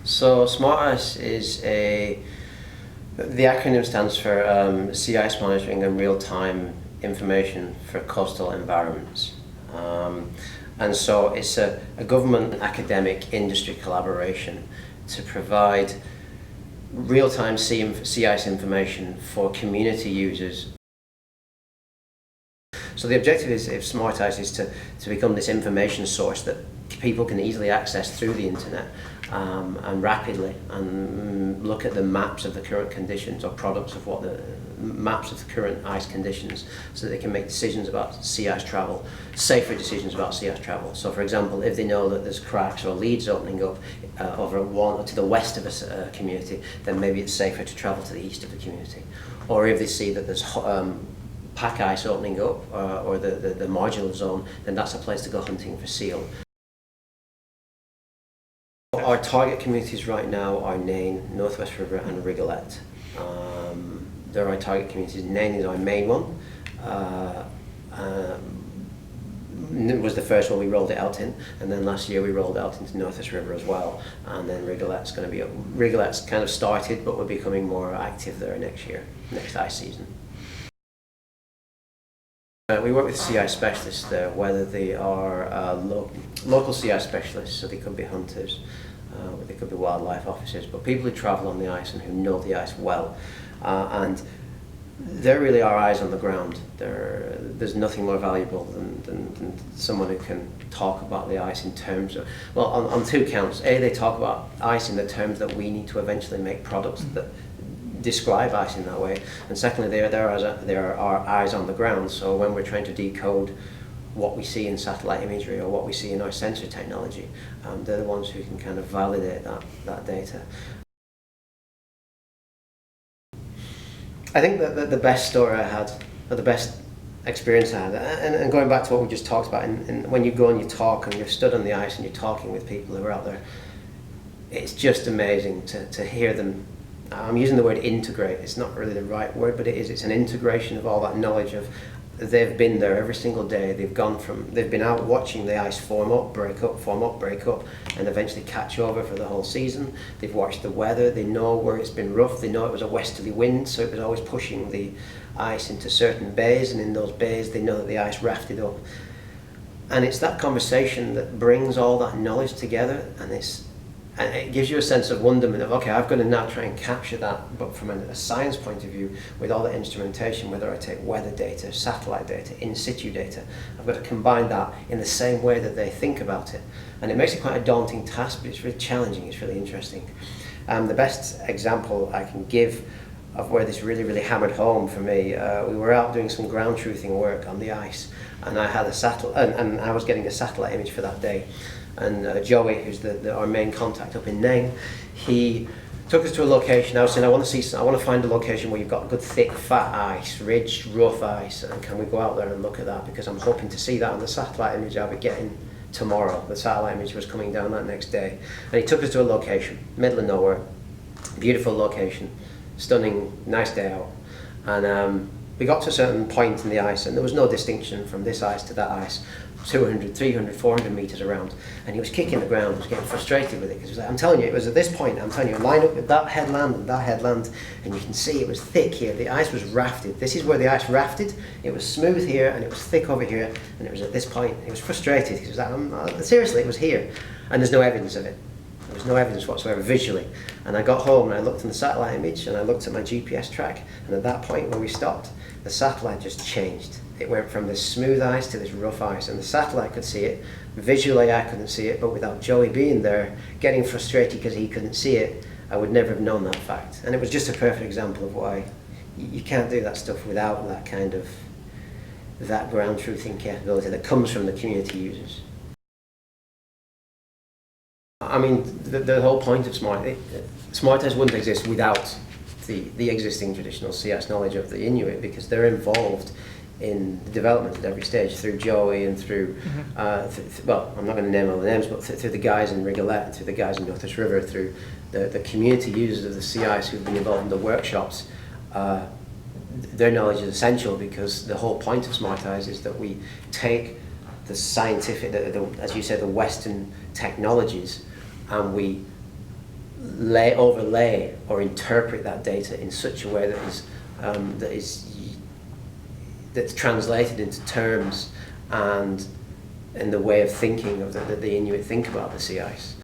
So smartICE is the acronym stands for Sea Ice Monitoring and Real-Time Information for Coastal Environments. And so it's a government, academic, industry collaboration to provide real-time sea ice information for community users. So the objective is, if smartICE is to become this information source that people can easily access through the internet and rapidly, and look at the maps of the current conditions, or products of what the maps of the current ice conditions, so that they can make decisions about sea ice travel, safer decisions about sea ice travel. So for example, if they know that there's cracks or leads opening up over one or to the west of a community, then maybe it's safer to travel to the east of the community. Or if they see that there's pack ice opening up or the marginal zone, then that's a place to go hunting for seal. Our target communities right now are Nain, North West River and Rigolette. They're our target communities. Nain is our main one. It was the first one we rolled it out in, and then last year we rolled out into North West River as well, and then Rigolette's going to be Rigolette's kind of started, but we're becoming more active there next year, next ice season. We work with sea ice specialists there, whether they are local sea ice specialists, so they could be hunters, they could be wildlife officers, but people who travel on the ice and who know the ice well. And they're really our eyes on the ground. There's nothing more valuable than someone who can talk about the ice in terms of, well, on two counts. A, they talk about ice in the terms that we need to eventually make products that describe ice in that way, and secondly, they are our eyes on the ground. So when we're trying to decode what we see in satellite imagery or what we see in our sensor technology, they're the ones who can kind of validate that data. I think that the best story I had, or the best experience I had, and going back to what we just talked about, and when you go and you talk and you're stood on the ice and you're talking with people who are out there, it's just amazing to hear them. I'm using the word integrate. It's not really the right word, but it is. It's an integration of all that knowledge of, they've been there every single day. They've been out watching the ice form up, break up, form up, break up, and eventually catch over for the whole season. They've watched the weather. They know where it's been rough. They know it was a westerly wind, so it was always pushing the ice into certain bays, and in those bays they know that the ice rafted up. And it's that conversation that brings all that knowledge together, and it gives you a sense of wonderment of, okay, I've got to now try and capture that, but from a science point of view, with all the instrumentation, whether I take weather data, satellite data, in situ data, I've got to combine that in the same way that they think about it. And it makes it quite a daunting task, but it's really challenging, it's really interesting. The best example I can give of where this really hammered home for me, we were out doing some ground truthing work on the ice, and I had and I was getting a satellite image for that day. And Joey, who's our main contact up in Nain, he took us to a location. I was saying, I want to find a location where you've got good, thick, fat ice, ridged, rough ice, and can we go out there and look at that? Because I'm hoping to see that on the satellite image I'll be getting tomorrow. The satellite image was coming down that next day. And he took us to a location, middle of nowhere, beautiful location, stunning, nice day out. And we got to a certain point in the ice, and there was no distinction from this ice to that ice, 200, 300, 400 meters around, and he was kicking the ground. He was getting frustrated with it, because like, I'm telling you, it was at this point, I'm telling you, line up with that headland and that headland, and you can see it was thick here. The ice was rafted. This is where the ice rafted. It was smooth here, and it was thick over here, and it was at this point. He was frustrated. He was like, seriously, it was here, and there's no evidence of it. There was no evidence whatsoever visually. And I got home and I looked in the satellite image and I looked at my GPS track, and at that point where we stopped, the satellite just changed. It went from this smooth ice to this rough ice, and the satellite could see it. Visually I couldn't see it, but without Joey being there, getting frustrated because he couldn't see it, I would never have known that fact. And it was just a perfect example of why you can't do that stuff without that kind of, that ground truthing capability that comes from the community users. I mean, the whole point of smartICE wouldn't exist without the existing traditional sea ice knowledge of the Inuit, because they're involved in the development at every stage, through Joey and through, well, I'm not going to name all the names, but through the guys in Rigolette and through the guys in North West River, through the community users of the sea ice who've been involved in the workshops. Their knowledge is essential, because the whole point of smartICE is that we take the scientific, as you said, the Western technologies, and we overlay or interpret that data in such a way that's translated into terms and in the way of thinking of the Inuit think about the sea ice.